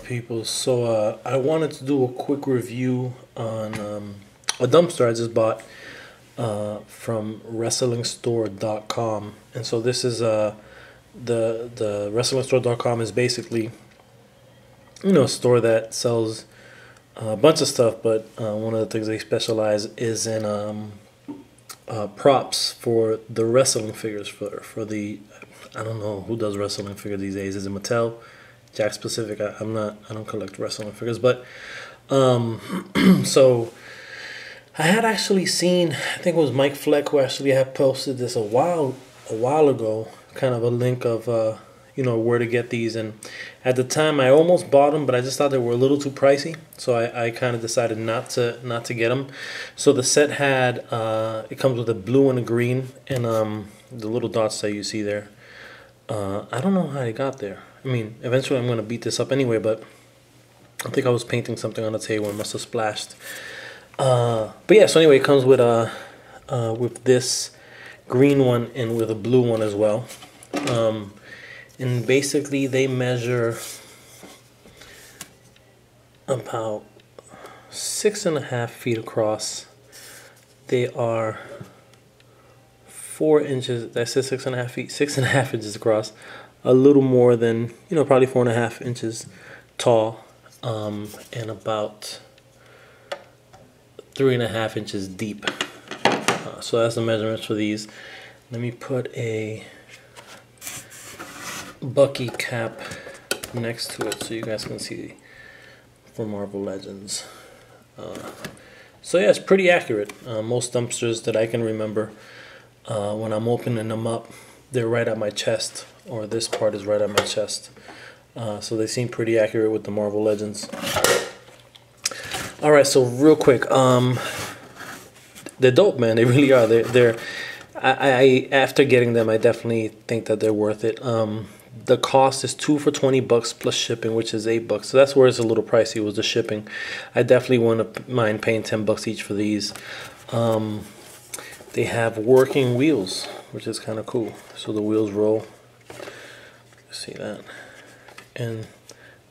people? So I wanted to do a quick review on a dumpster I just bought from wrestlingstore.com. And so this is the wrestlingstore.com is basically, you know, a store that sells a bunch of stuff, but one of the things they specialize is in props for the wrestling figures for the, I don't know who does wrestling figures these days. Is it Mattel? Jack Specific? I don't collect wrestling figures, but so I had actually seen, I think it was Mike Fleck who actually had posted this a while ago, kind of a link of you know, where to get these. And at the time I almost bought them, but I just thought they were a little too pricey, so I kind of decided not to get them. So the set had it comes with a blue and a green, and the little dots that you see there. I don't know how I got there. I mean, eventually I'm going to beat this up anyway, but I think I was painting something on the table and must have splashed. But yeah, so anyway, it comes with this green one and with a blue one as well. And basically they measure about 6.5 feet across. They are 4 inches, that says 6.5 feet, 6.5 inches across, a little more than, you know, probably 4.5 inches tall, and about 3.5 inches deep. So that's the measurements for these. Let me put a Bucky cap next to it so you guys can see for Marvel Legends. So yeah, it's pretty accurate. Most dumpsters that I can remember, when I'm opening them up, they're right at my chest, or this part is right at my chest. So they seem pretty accurate with the Marvel Legends. All right, so real quick, they're dope, man. They really are. I after getting them, I definitely think that they're worth it. The cost is 2 for $20 plus shipping, which is $8. So that's where it's a little pricey, was the shipping. I definitely wouldn't mind paying $10 each for these. They have working wheels, which is kind of cool. So the wheels roll. See that? And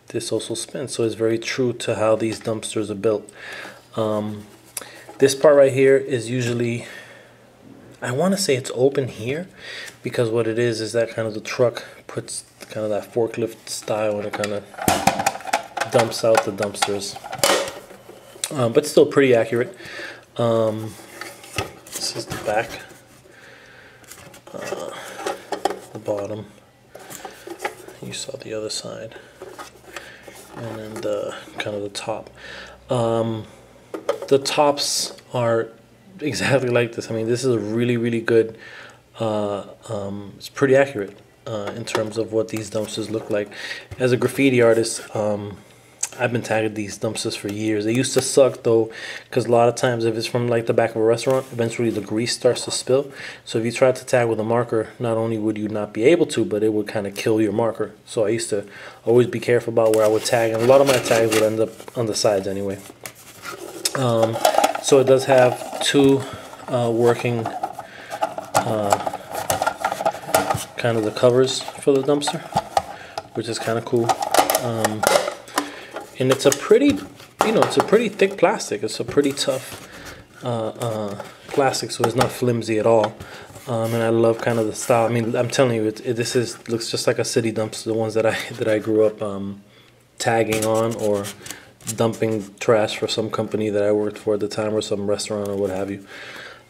this also spins, so it's very true to how these dumpsters are built. This part right here is usually, I want to say it's open here, because what it is that kind of the truck puts kind of that forklift style, and it kind of dumps out the dumpsters. But still pretty accurate. This is the back, the bottom. You saw the other side, and then the kind of the top. The tops are exactly like this. I mean, this is a really good. It's pretty accurate in terms of what these dumpsters look like. As a graffiti artist, I've been tagging these dumpsters for years. They used to suck though, because a lot of times if it's from like the back of a restaurant, eventually the grease starts to spill. So if you try to tag with a marker, not only would you not be able to, but it would kind of kill your marker. So I used to always be careful about where I would tag, and a lot of my tags would end up on the sides anyway. So it does have 2 working kind of the covers for the dumpster, which is kind of cool. And it's a pretty, you know, it's a pretty thick plastic. It's a pretty tough plastic, so it's not flimsy at all. And I love kind of the style. I mean, I'm telling you, this looks just like a city dumpster, the ones that I grew up tagging on, or dumping trash for some company that I worked for at the time, or some restaurant or what have you.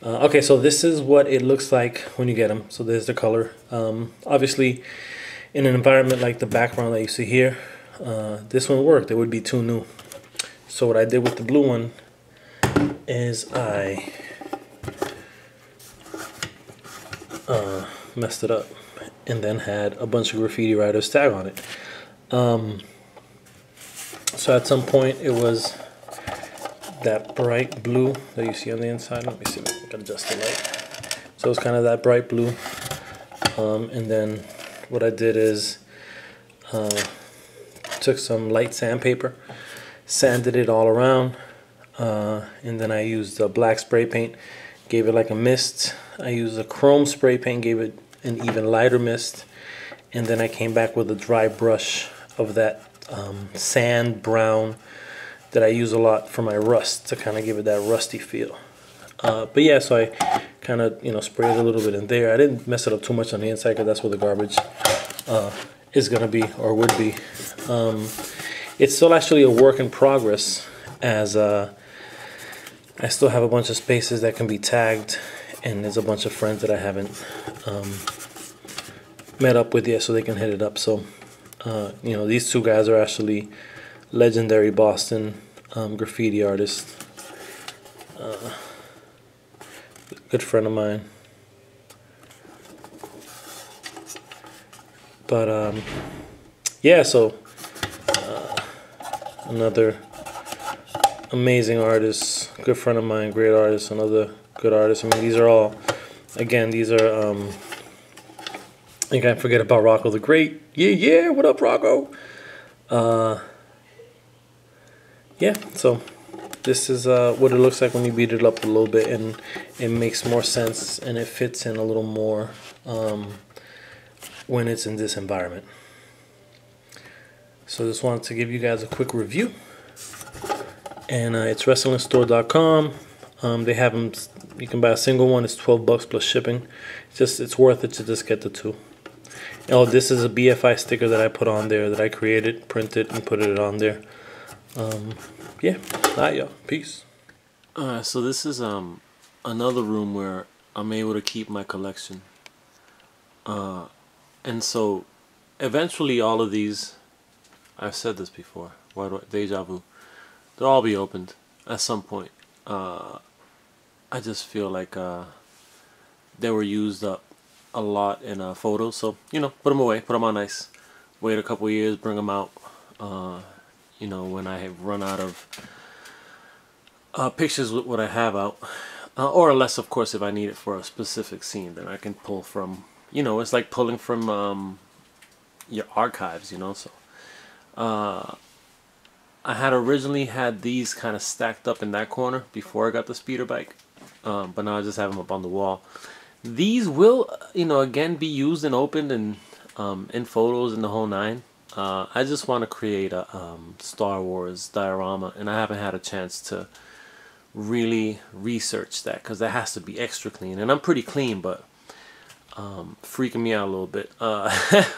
Okay, so this is what it looks like when you get them. So there's the color. Obviously, in an environment like the background that you see here, this one worked. It would be too new. So what I did with the blue one is I messed it up, and then had a bunch of graffiti writers tag on it. So at some point it was that bright blue that you see on the inside. Let me see if I can adjust the light. So it's kind of that bright blue. And then what I did is took some light sandpaper, sanded it all around, and then I used a black spray paint, gave it like a mist. I used a chrome spray paint, gave it an even lighter mist, and then I came back with a dry brush of that sand brown that I use a lot for my rust to kind of give it that rusty feel. But yeah, so I kind of, you know, sprayed a little bit in there. I didn't mess it up too much on the inside because that's where the garbage is gonna be, or would be. It's still actually a work in progress, as I still have a bunch of spaces that can be tagged, and there's a bunch of friends that I haven't met up with yet, so they can hit it up. So you know, these two guys are actually legendary Boston graffiti artists. Good friend of mine. But yeah, so another amazing artist, good friend of mine, great artist, another good artist. I mean, these are all, again, these are I can't forget about Rocco the Great. Yeah, what up, Rocco? Yeah, so this is what it looks like when you beat it up a little bit, and it makes more sense and it fits in a little more when it's in this environment. So just wanted to give you guys a quick review, and it's wrestlingstore.com. They have them. You can buy a single one. It's $12 plus shipping. It's worth it to just get the two. Oh, this is a BFI sticker that I put on there, that I created, printed, and put it on there. Yeah, alright, y'all. Peace. Alright, so this is another room where I'm able to keep my collection. And so eventually all of these, I've said this before, deja vu, they'll all be opened at some point. I just feel like they were used up a lot in photos, so, you know, put them away, put them on ice, wait a couple years, bring them out, you know, when I have run out of pictures with what I have out, or less, of course, if I need it for a specific scene, then I can pull from, you know, it's like pulling from your archives, you know. So I had originally had these kind of stacked up in that corner before I got the speeder bike, but now I just have them up on the wall. These will, you know, again be used and opened and in photos and the whole nine. I just want to create a Star Wars diorama, and I haven't had a chance to really research that, because that has to be extra clean, and I'm pretty clean, but freaking me out a little bit,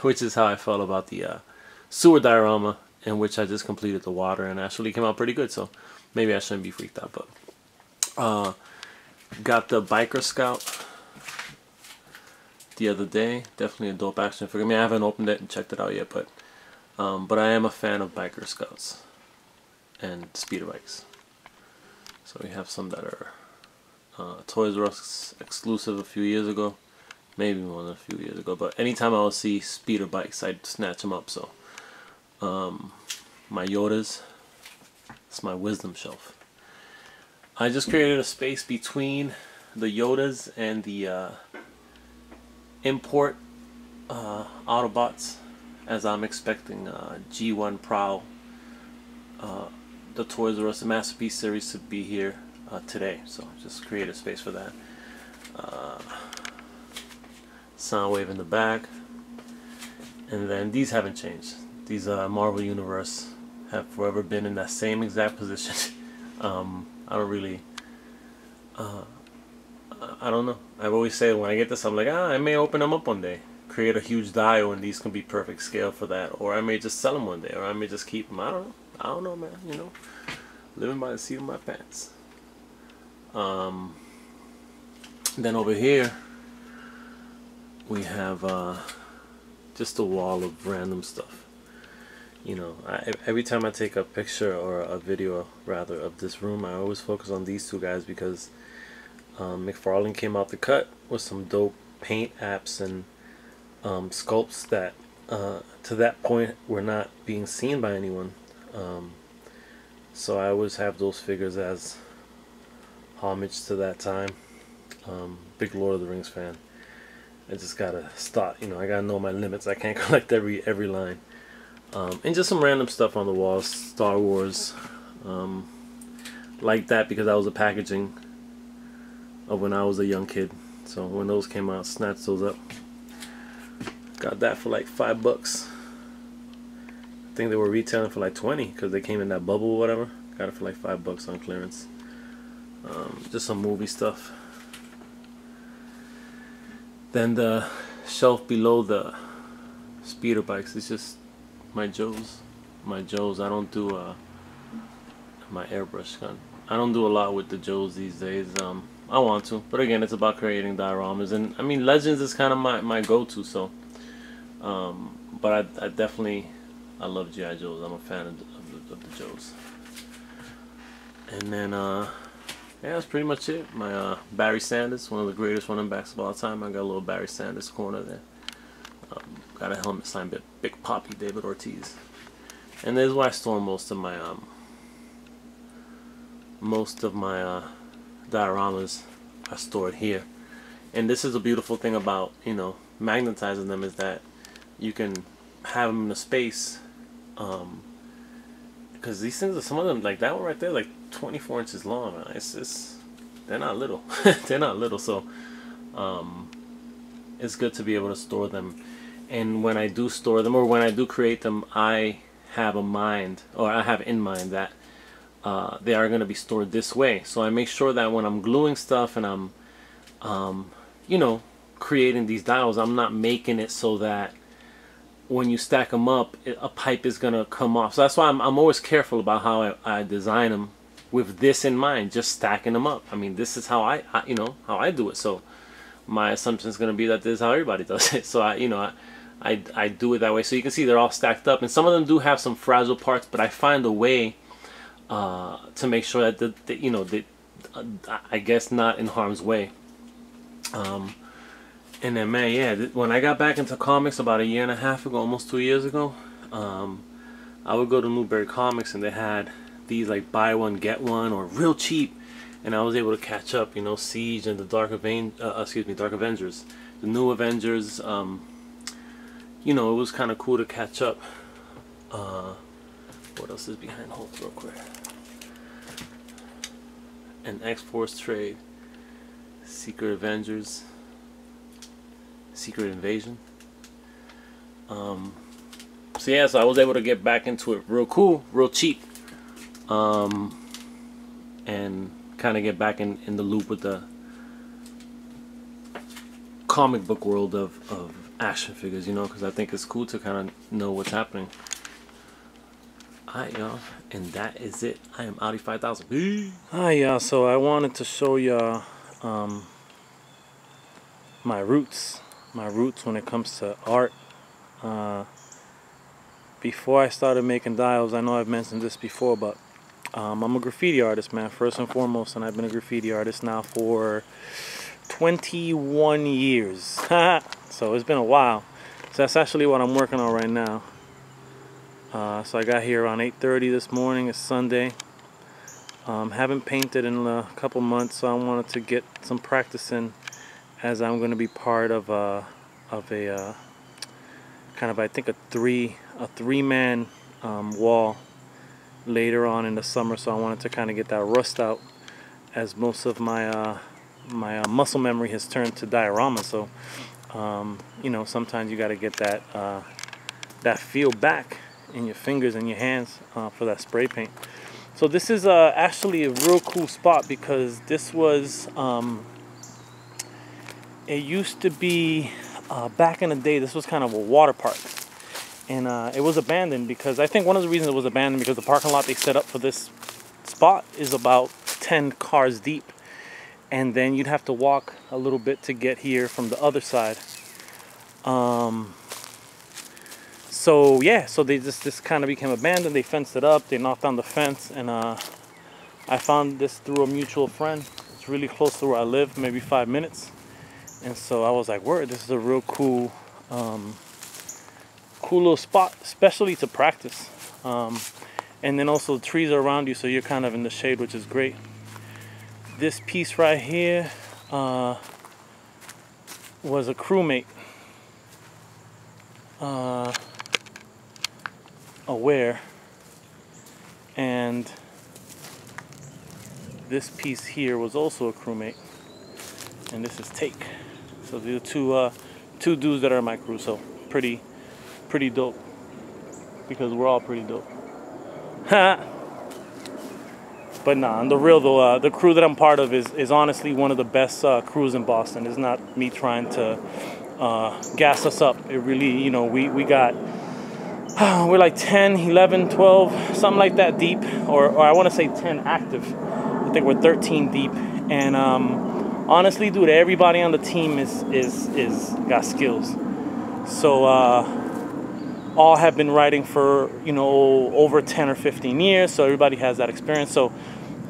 which is how I felt about the sewer diorama, in which I just completed the water and actually came out pretty good, so maybe I shouldn't be freaked out. But got the Biker Scout the other day. Definitely a dope action figure. I mean, I haven't opened it and checked it out yet, but I am a fan of Biker Scouts and speeder bikes. So we have some that are Toys R Us exclusive a few years ago, maybe more than a few years ago, but anytime I would see speeder bikes, I'd snatch them up. So my Yodas, it's my wisdom shelf. I just created a space between the Yodas and the import Autobots, as I'm expecting G1 Prowl, the Toys R Us Masterpiece series, to be here today. So just create a space for that. Soundwave in the back, and then these haven't changed. These Marvel Universe have forever been in that same exact position. I don't really I don't know. I've always said when I get this, I'm like, I may open them up one day, create a huge dio, and these can be perfect scale for that, or I may just sell them one day, or I may just keep them. I don't know, man. You know, living by the seat of my pants. Then over here we have just a wall of random stuff. You know, every time I take a picture or a video, rather, of this room, I always focus on these two guys, because McFarlane came out the cut with some dope paint apps and sculpts that to that point were not being seen by anyone. So I always have those figures as homage to that time. Big Lord of the Rings fan. I just gotta stop, you know, I gotta know my limits. I can't collect every line. And just some random stuff on the walls, Star Wars, like that, because that was the packaging of when I was a young kid. So when those came out, snatched those up. Got that for like $5. I think they were retailing for like 20 because they came in that bubble or whatever. Got it for like $5 on clearance. Just some movie stuff. Then the shelf below the speeder bikes is just my Joes. I don't do my airbrush gun. I don't do a lot with the Joes these days. I want to, but again, it's about creating dioramas, and I mean Legends is kind of my go-to. So, but I definitely love GI Joes. I'm a fan of the Joes. And then yeah, that's pretty much it. My Barry Sanders, one of the greatest running backs of all time. I got a little Barry Sanders corner there. Got a helmet signed by Big Poppy David Ortiz. And this is where I store most of my dioramas are stored here. And this is a beautiful thing about, you know, magnetizing them, is that you can have them in a space, because these things are, some of them, like that one right there, like 24 inches long, man. It's they're not little. They're not little. So it's good to be able to store them. And when I do store them, or when I do create them, I have in mind that they are going to be stored this way. So I make sure that when I'm gluing stuff and I'm you know, creating these dials, I'm not making it so that when you stack them up, a pipe is going to come off. So that's why I'm always careful about how I design them, with this in mind, just stacking them up. I mean, this is how I you know, how I do it. So my assumption is going to be that this is how everybody does it. So I do it that way. So you can see they're all stacked up, and some of them do have some fragile parts, but I find a way to make sure that you know, I guess not in harm's way. And then, man, yeah, when I got back into comics about 1.5 years ago, almost 2 years ago, I would go to Newberry Comics, and they had these like buy one get one, or real cheap, and I was able to catch up. You know, Siege and the Dark Avengers, the new Avengers. You know, it was kind of cool to catch up. What else is behind Hulk, real quick? An X-Force trade, Secret Avengers, Secret Invasion. So yeah, so I was able to get back into it real cool, real cheap, and kind of get back in the loop with the comic book world of action figures, you know, because I think it's cool to kind of know what's happening. Alright, y'all, and that is it. I am Audi 5000. Hi, y'all. So I wanted to show y'all my roots when it comes to art. Before I started making dials, I know I've mentioned this before, but I'm a graffiti artist, man, first and foremost, and I've been a graffiti artist now for 21 years. So it's been a while. So that's actually what I'm working on right now. So I got here around 8:30 this morning. It's Sunday. Haven't painted in a couple months, so I wanted to get some practice in, as I'm going to be part of a kind of, I think, a three-man wall later on in the summer. So I wanted to kind of get that rust out, as most of my muscle memory has turned to diorama. So you know, sometimes you got to get that feel back in your fingers and your hands for that spray paint. So this is actually a real cool spot, because this was it used to be back in the day, this was kind of a water park, and it was abandoned, because I think one of the reasons it was abandoned, because the parking lot they set up for this spot is about 10 cars deep, and then you'd have to walk a little bit to get here from the other side. So yeah, so this kind of became abandoned. They fenced it up, they knocked down the fence, and I found this through a mutual friend. It's really close to where I live, maybe 5 minutes. And so I was like, word, this is a real cool little spot, especially to practice. And then also the trees are around you, so you're kind of in the shade, which is great. This piece right here was a crewmate. Aware, and this piece here was also a crewmate, and this is Take. So these are two dudes that are my crew, so pretty dope. because we're all pretty dope. But nah, on the real though, the crew that I'm part of is honestly one of the best crews in Boston. It's not me trying to gas us up. It really, you know, we got, we're like 10, 11, 12, something like that deep, or I want to say 10 active. I think we're 13 deep, and honestly, dude, everybody on the team is got skills. So all have been riding for, you know, over 10 or 15 years, so everybody has that experience. So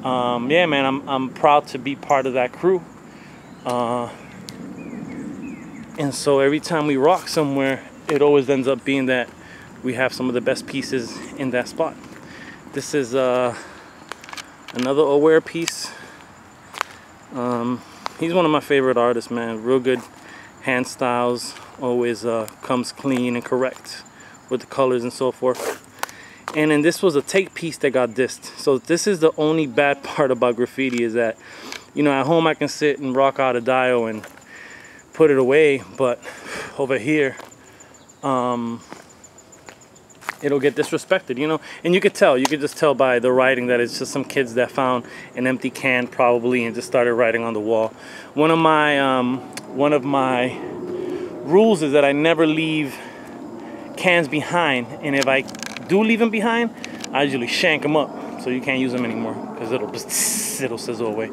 yeah, man, I'm proud to be part of that crew. And so every time we rock somewhere, it always ends up being that we have some of the best pieces in that spot. This is another Aware piece. He's one of my favorite artists, man. Real good hand styles, always comes clean and correct with the colors and so forth. And then this was a take piece that got dissed. So this is the only bad part about graffiti, is that, you know, at home I can sit and rock out a dio and put it away, but over here it'll get disrespected, you know. And you could just tell by the writing that it's just some kids that found an empty can probably and just started writing on the wall. One of my rules is that I never leave cans behind, and if I do leave them behind, I usually shank them up so you can't use them anymore, because it'll sizzle away.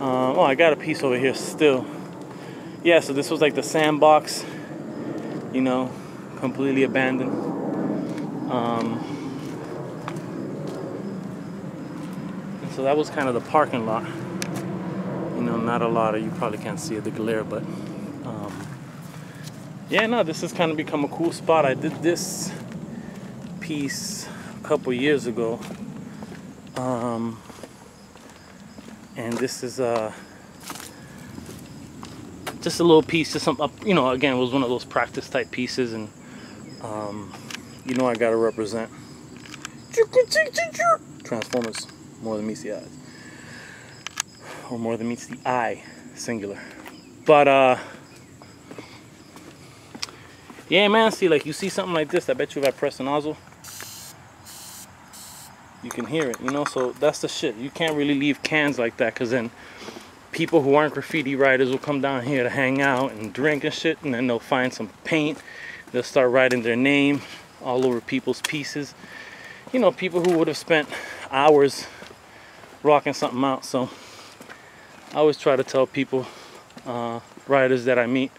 Oh, I got a piece over here still. Yeah, so this was like the sandbox, you know, completely abandoned. And so that was kind of the parking lot. You know, not a lot of, you probably can't see it, the glare, but yeah, no, this has kind of become a cool spot. I did this piece a couple years ago, and this is just a little piece, just some, you know, again, it was one of those practice type pieces, and you know, I gotta represent Transformers more than meets the eyes, or more than meets the eye, singular. But yeah, man, see, like, you see something like this, I bet you if I press the nozzle, you can hear it, you know. So that's the shit. You can't really leave cans like that, because then people who aren't graffiti writers will come down here to hang out and drink and shit, and then they'll find some paint, they'll start writing their name all over people's pieces. You know, people who would have spent hours rocking something out. So I always try to tell people, writers that I meet,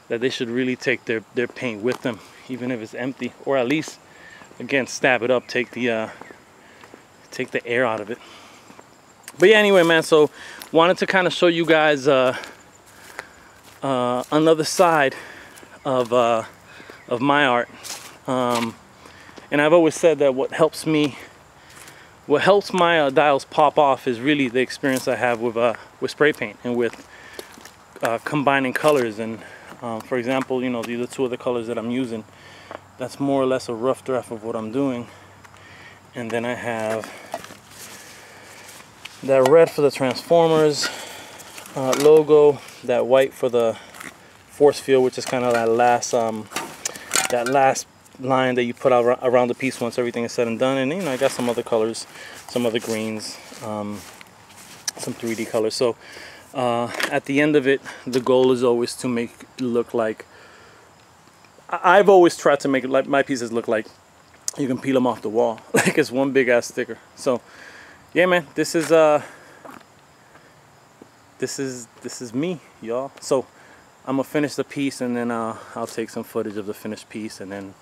that they should really take their paint with them, even if it's empty, or at least, again, stab it up, take the air out of it. But yeah, anyway, man, so wanted to kind of show you guys another side of my art. And I've always said that what helps my dials pop off is really the experience I have with spray paint and with combining colors. And for example, you know, these are two of the colors that I'm using. That's more or less a rough draft of what I'm doing. And then I have that red for the Transformers logo, that white for the force field, which is kind of that last line that you put out around the piece once everything is said and done. And you know, I got some other colors, some other greens, some 3D colors. So at the end of it, the goal is always to make it look like, I've always tried to make it like my pieces look like you can peel them off the wall, like it's one big ass sticker. So yeah, man, this is me, y'all. So I'm gonna finish the piece, and then I'll take some footage of the finished piece, and then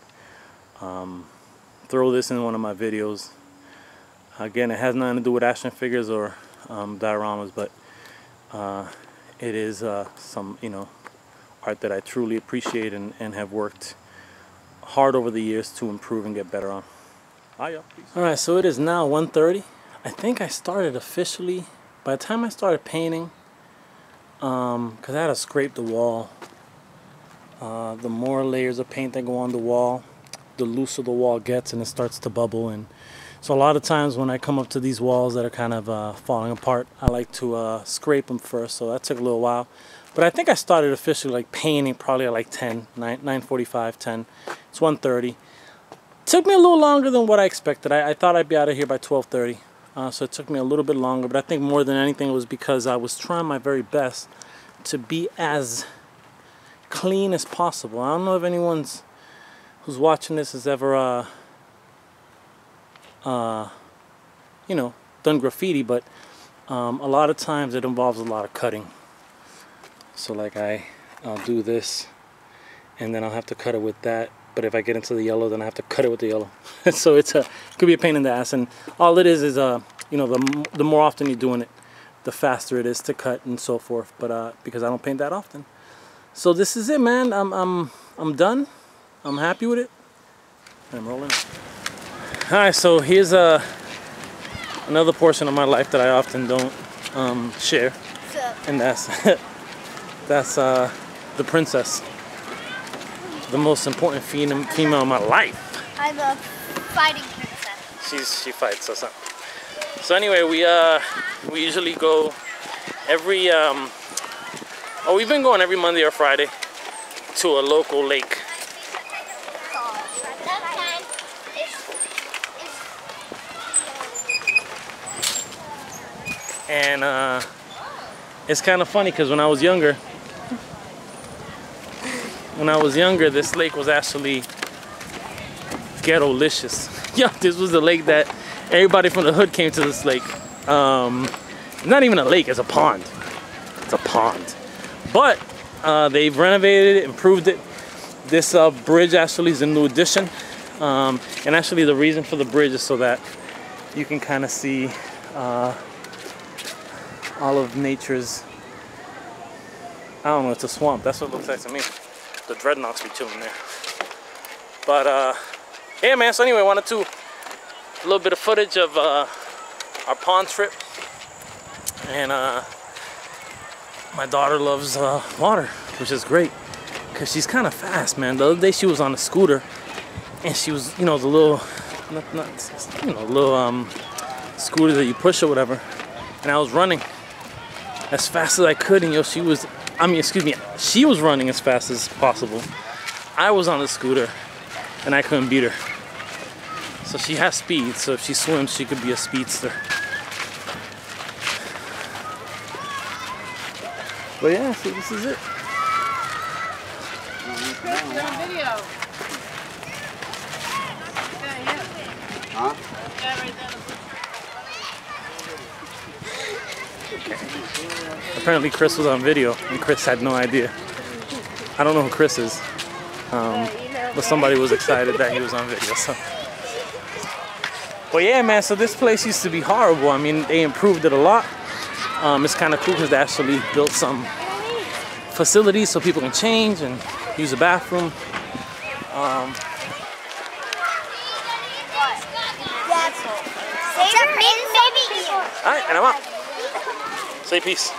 throw this in one of my videos. Again, it has nothing to do with action figures or dioramas, but it is some, you know, art that I truly appreciate and have worked hard over the years to improve and get better on. All right, so it is now 1:30. I think I started officially, by the time I started painting, because I had to scrape the wall. The more layers of paint that go on the wall, the looser the wall gets, and it starts to bubble. And so a lot of times when I come up to these walls that are kind of falling apart, I like to scrape them first. So that took a little while. But I think I started officially like painting probably at like 10, 9:45, 10. It's 1:30. took me a little longer than what I expected. I thought I'd be out of here by 12:30. So it took me a little bit longer, but I think more than anything it was because I was trying my very best to be as clean as possible. I don't know if anyone's who's watching this has ever you know, done graffiti, but a lot of times it involves a lot of cutting. So like I'll do this and then I'll have to cut it with that, but if I get into the yellow then I have to cut it with the yellow. So it could be a pain in the ass, and all it is you know, the more often you're doing it, the faster it is to cut and so forth, but because I don't paint that often. So this is it, man. I'm done. I'm happy with it. And I'm rolling. Alright, so here's another portion of my life that I often don't share, and that's the princess, the most important female in my life. I'm a fighting princess. She fights us up. So anyway, we usually go every we've been going every Monday or Friday to a local lake. And it's kind of funny because when I was younger, this lake was actually ghetto-licious. Yeah, this was the lake that everybody from the hood came to. This lake, not even a lake, it's a pond. It's a pond, but they've renovated it, improved it. This bridge actually is a new addition, and actually the reason for the bridge is so that you can kind of see all of nature's, I don't know, it's a swamp. That's what it looks like to me. The dreadnoughts be chilling there. But yeah, man, so anyway, I wanted to a little bit of footage of our pond trip. And my daughter loves water, which is great because she's kind of fast, man. The other day she was on a scooter and she was, you know, the little little scooter that you push or whatever, and I was running as fast as I could, and yo, she was running as fast as possible. I was on the scooter and I couldn't beat her. So she has speed, so if she swims she could be a speedster. But yeah, so this is it. Huh? Apparently Chris was on video and Chris had no idea. I don't know who Chris is, but somebody was excited that he was on video. So. But yeah, man, so this place used to be horrible. I mean, they improved it a lot. It's kind of cool because they actually built some facilities so people can change and use the bathroom. All right, and I'm out. Say peace.